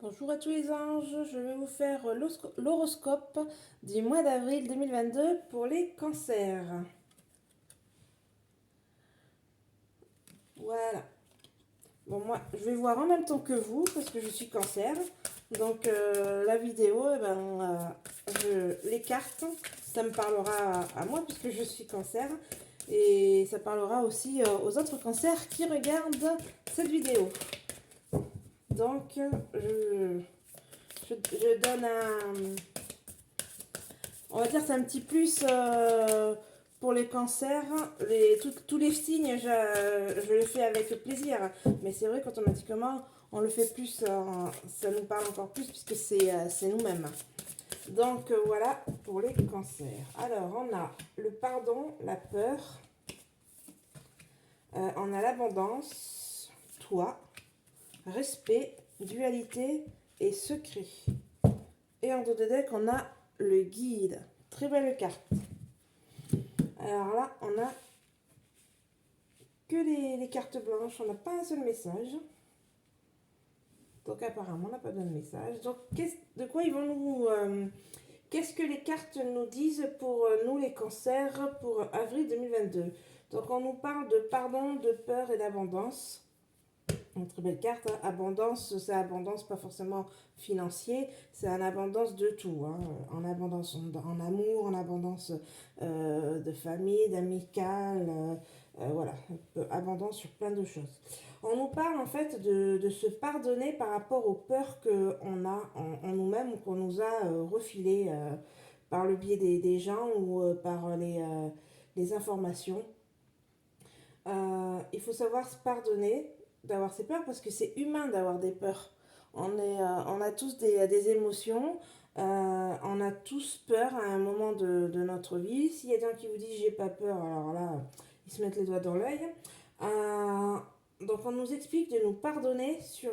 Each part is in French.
Bonjour à tous les anges, je vais vous faire l'horoscope du mois d'avril 2022 pour les cancers. Voilà. Bon, moi, je vais voir en même temps que vous parce que je suis cancer. Donc, la vidéo, les cartes, ça me parlera à moi puisque je suis cancer. Et ça parlera aussi aux autres cancers qui regardent cette vidéo. Donc, je donne on va dire c'est un petit plus pour les cancers. Tous les signes, je le fais avec plaisir. Mais c'est vrai qu'automatiquement, on le fait plus, ça nous parle encore plus puisque c'est nous-mêmes. Donc voilà pour les cancers. Alors, on a le pardon, la peur, on a l'abondance, toi, respect, dualité et secret. Et en dos de deck, on a le guide. Très belle carte. Alors là, on a que les cartes blanches, on n'a pas un seul message. Donc apparemment, on n'a pas de message. Donc de quoi ils vont nous... qu'est-ce que les cartes nous disent pour nous les cancers pour avril 2022? Donc on nous parle de pardon, de peur et d'abondance. Une très belle carte, hein. Abondance, c'est abondance pas forcément financier, c'est en abondance de tout, hein. En abondance en amour, en abondance de famille, d'amical, voilà, abondance sur plein de choses. On nous parle en fait de se pardonner par rapport aux peurs qu'on a en nous-mêmes ou qu'on nous a refilées par le biais des gens ou par les informations. Il faut savoir se pardonner d'avoir ses peurs parce que c'est humain d'avoir des peurs. On a tous des émotions, on a tous peur à un moment de notre vie. S'il y a des gens qui vous disent j'ai pas peur, alors là, ils se mettent les doigts dans l'œil. Euh, donc on nous explique de nous pardonner sur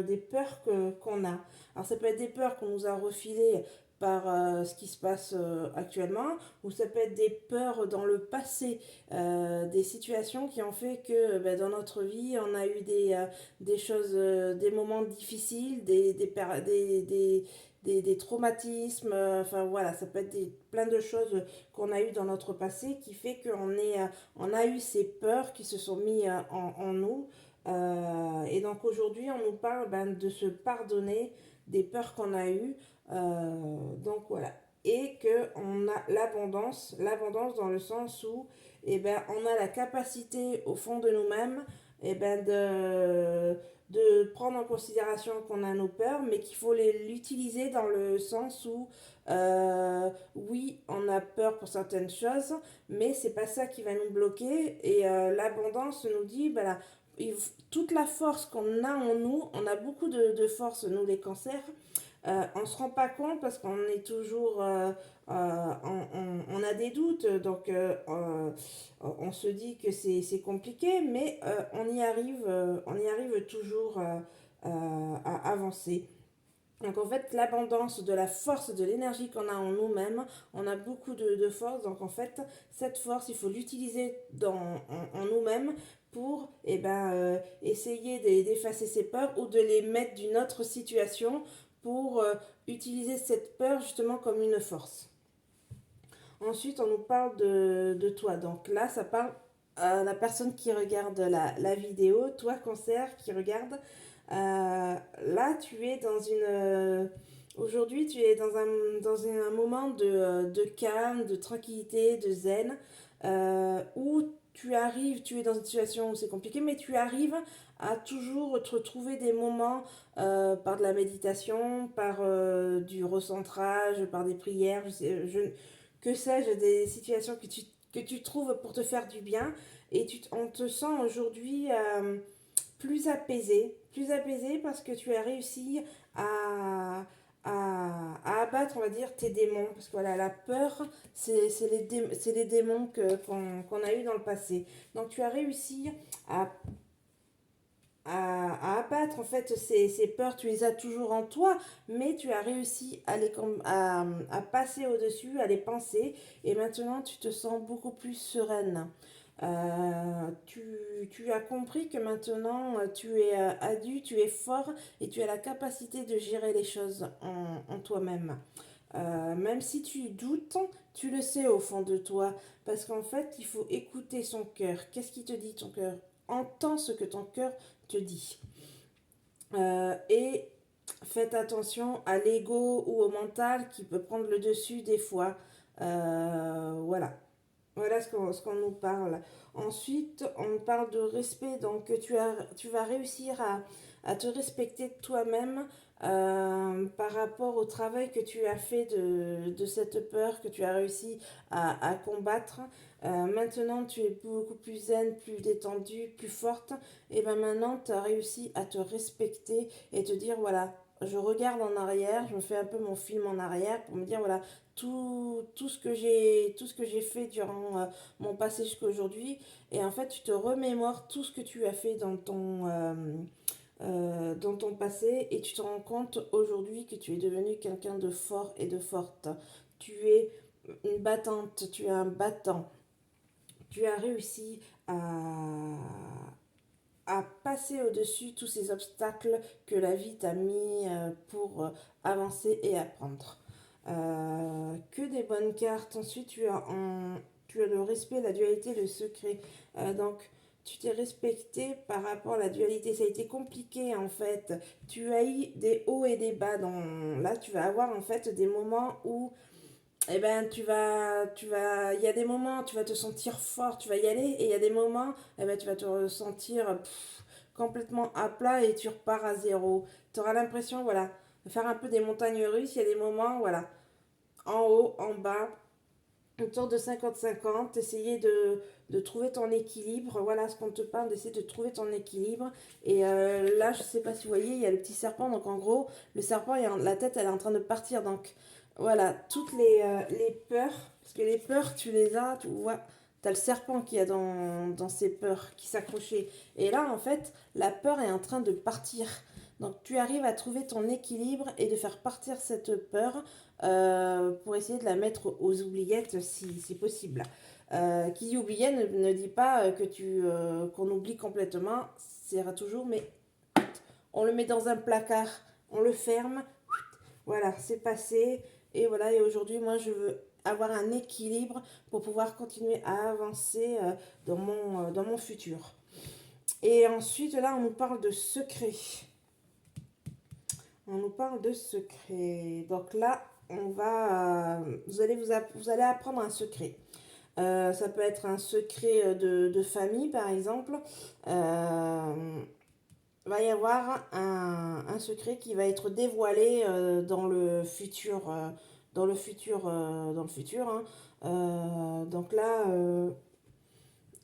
des peurs qu'on a. Alors ça peut être des peurs qu'on nous a refilées par ce qui se passe actuellement, ou ça peut être des peurs dans le passé, des situations qui ont fait que dans notre vie, on a eu des choses, des moments difficiles, des traumatismes, enfin voilà, ça peut être plein de choses qu'on a eues dans notre passé qui fait on a eu ces peurs qui se sont mis en nous. Et donc aujourd'hui, on nous parle de se pardonner des peurs qu'on a eues. Donc voilà. Et qu'on a l'abondance dans le sens où on a la capacité au fond de nous-mêmes de prendre en considération qu'on a nos peurs, mais qu'il faut l'utiliser dans le sens où, oui, on a peur pour certaines choses, mais c'est pas ça qui va nous bloquer. Et l'abondance nous dit, toute la force qu'on a en nous, on a beaucoup de force, nous les cancers, on ne se rend pas compte parce qu'on est toujours, on a des doutes, donc on se dit que c'est compliqué, mais on y arrive toujours à avancer. Donc en fait, l'abondance de la force, de l'énergie qu'on a en nous-mêmes, on a beaucoup de force. Donc en fait, cette force, il faut l'utiliser en nous-mêmes pour essayer d'effacer ces peurs ou de les mettre d'une autre situation pour utiliser cette peur justement comme une force. Ensuite, on nous parle de toi. Donc là, ça parle à la personne qui regarde la vidéo, toi, cancer, qui regarde. Là, tu es dans une... aujourd'hui, tu es dans un moment de calme, de tranquillité, de zen, où tu es dans une situation où c'est compliqué, mais tu arrives à toujours te trouver des moments par de la méditation, par du recentrage, par des prières, que sais-je, des situations que tu trouves pour te faire du bien. Et on te sent aujourd'hui plus apaisé parce que tu as réussi à, à abattre, on va dire, tes démons. Parce que voilà, la peur, c'est les démons qu'on a eu dans le passé. Donc tu as réussi à à abattre en fait ces peurs, tu les as toujours en toi, mais tu as réussi à passer au-dessus, à les penser, et maintenant tu te sens beaucoup plus sereine. Tu as compris que maintenant tu es adulte, tu es fort et tu as la capacité de gérer les choses en toi-même. Même si tu doutes, tu le sais au fond de toi. Parce qu'en fait, il faut écouter son cœur. Qu'est-ce qui te dit ton cœur? Entends ce que ton cœur te dit. Et faites attention à l'ego ou au mental qui peut prendre le dessus des fois. Voilà. Voilà ce qu'on nous parle. Ensuite, on parle de respect. Donc, tu vas réussir à te respecter toi-même par rapport au travail que tu as fait de cette peur que tu as réussi à combattre. Maintenant, tu es beaucoup plus zen, plus détendue, plus forte. Et ben maintenant, tu as réussi à te respecter et te dire, voilà, je regarde en arrière, je me fais un peu mon film en arrière pour me dire, voilà, tout ce que j'ai fait durant mon passé jusqu'à aujourd'hui. Et en fait, tu te remémores tout ce que tu as fait dans ton passé et tu te rends compte aujourd'hui que tu es devenu quelqu'un de fort et de forte. Tu es une battante, tu es un battant. Tu as réussi à passer au-dessus tous ces obstacles que la vie t'a mis pour avancer et apprendre. Que des bonnes cartes. Ensuite, tu as le respect, la dualité, le secret. Donc, tu t'es respecté par rapport à la dualité. Ça a été compliqué en fait. Tu as eu des hauts et des bas. Là, tu vas avoir en fait des moments où eh ben, il y a des moments, tu vas te sentir fort, tu vas y aller, et il y a des moments, eh ben, tu vas te ressentir complètement à plat et tu repars à zéro. Tu auras l'impression, voilà, de faire un peu des montagnes russes, il y a des moments, voilà, en haut, en bas, autour de 50-50, essayer de trouver ton équilibre, voilà ce qu'on te parle, d'essayer de trouver ton équilibre. Et là, je sais pas si vous voyez, il y a le petit serpent, donc en gros, le serpent, la tête, elle est en train de partir, donc voilà, toutes les peurs, parce que les peurs, tu les as, tu vois, t'as le serpent qui a dans ses peurs, qui s'accrochait. Et là, en fait, la peur est en train de partir. Donc tu arrives à trouver ton équilibre et de faire partir cette peur pour essayer de la mettre aux oubliettes si possible. Qui dit oubliette ne dit pas qu'on oublie complètement, c'est ira toujours, mais on le met dans un placard, on le ferme, voilà, c'est passé. Et voilà, et aujourd'hui, moi, je veux avoir un équilibre pour pouvoir continuer à avancer dans mon futur. Et ensuite, là, on nous parle de secret. On nous parle de secret. Donc là, vous allez apprendre un secret. Ça peut être un secret de famille, par exemple. Va y avoir un secret qui va être dévoilé dans le futur. Hein. Donc là,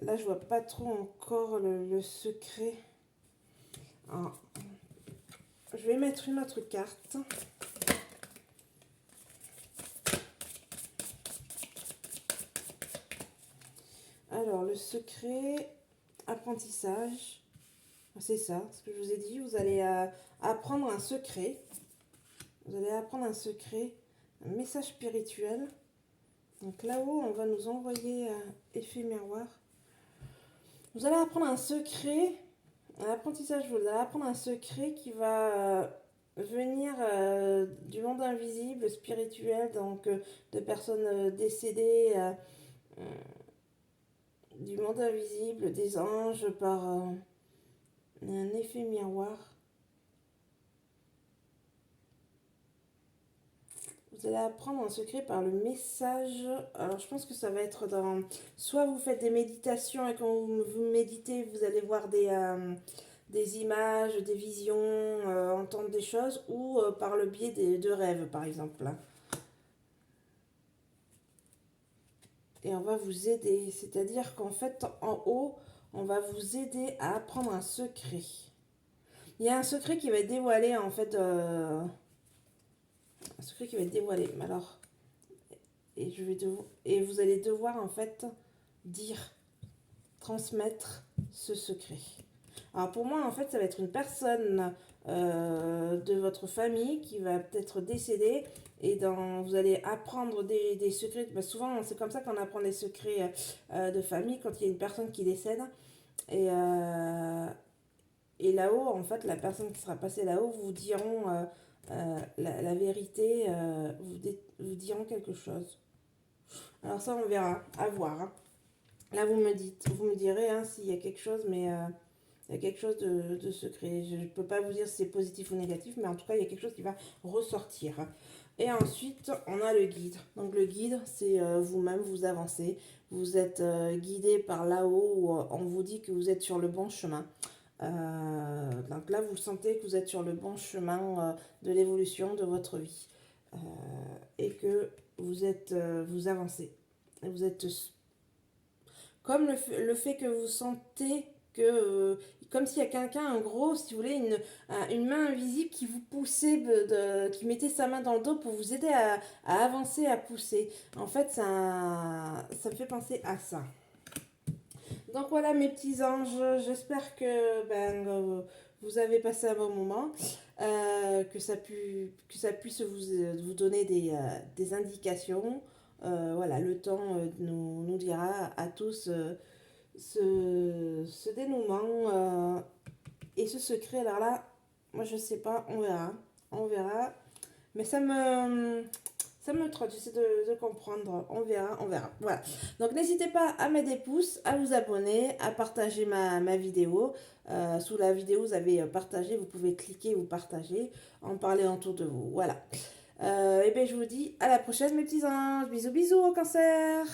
je vois pas trop encore le secret. Alors, je vais mettre une autre carte. Alors, le secret, apprentissage. C'est ça, ce que je vous ai dit. Vous allez apprendre un secret. Vous allez apprendre un secret, un message spirituel. Donc là-haut, on va nous envoyer effet miroir. Vous allez apprendre un secret, un apprentissage, vous allez apprendre un secret qui va venir du monde invisible, spirituel, donc de personnes décédées, du monde invisible, des anges, par un effet miroir. Vous allez apprendre un secret par le message. Alors je pense que ça va être dans... Soit vous faites des méditations et quand vous méditez, vous allez voir des images, des visions, entendre des choses, ou par le biais de rêves par exemple. Et on va vous aider. C'est-à-dire qu'en fait, en haut, on va vous aider à apprendre un secret. Il y a un secret qui va être dévoilé en fait. Un secret qui va être dévoilé. Mais alors... Et vous allez devoir en fait dire, transmettre ce secret. Alors pour moi, en fait, ça va être une personne de votre famille qui va peut-être décéder et vous allez apprendre des secrets. Bah, souvent, c'est comme ça qu'on apprend des secrets de famille quand il y a une personne qui décède. Et, euh, et là-haut, en fait, la personne qui sera passée là-haut vous diront la vérité, vous diront quelque chose. Alors ça, on verra, à voir, hein. Là, vous me direz hein, s'il y a quelque chose, mais il y a quelque chose de secret. Je ne peux pas vous dire si c'est positif ou négatif, mais en tout cas, il y a quelque chose qui va ressortir. Et ensuite, on a le guide. Donc le guide, c'est vous-même, vous avancez. Vous êtes guidé par là-haut où on vous dit que vous êtes sur le bon chemin. Donc là, vous sentez que vous êtes sur le bon chemin de l'évolution de votre vie. Euh, et que vous avancez. Vous êtes comme le fait que vous sentez que, comme s'il y a quelqu'un, un gros, si vous voulez, une main invisible qui vous poussait, qui mettait sa main dans le dos pour vous aider à avancer, à pousser. En fait, ça me fait penser à ça. Donc voilà mes petits anges, j'espère que vous avez passé un bon moment, que ça puisse vous donner des indications. Voilà, le temps nous dira à tous ce dénouement et ce secret. Alors là, moi je sais pas, on verra. On verra. Mais ça me trotte, j'essaie de comprendre. On verra, on verra. Voilà. Donc n'hésitez pas à mettre des pouces, à vous abonner, à partager ma vidéo. Sous la vidéo, vous avez partagé, vous pouvez cliquer ou partager, en parler autour de vous. Voilà. Et bien je vous dis à la prochaine mes petits anges. Bisous bisous au cancer.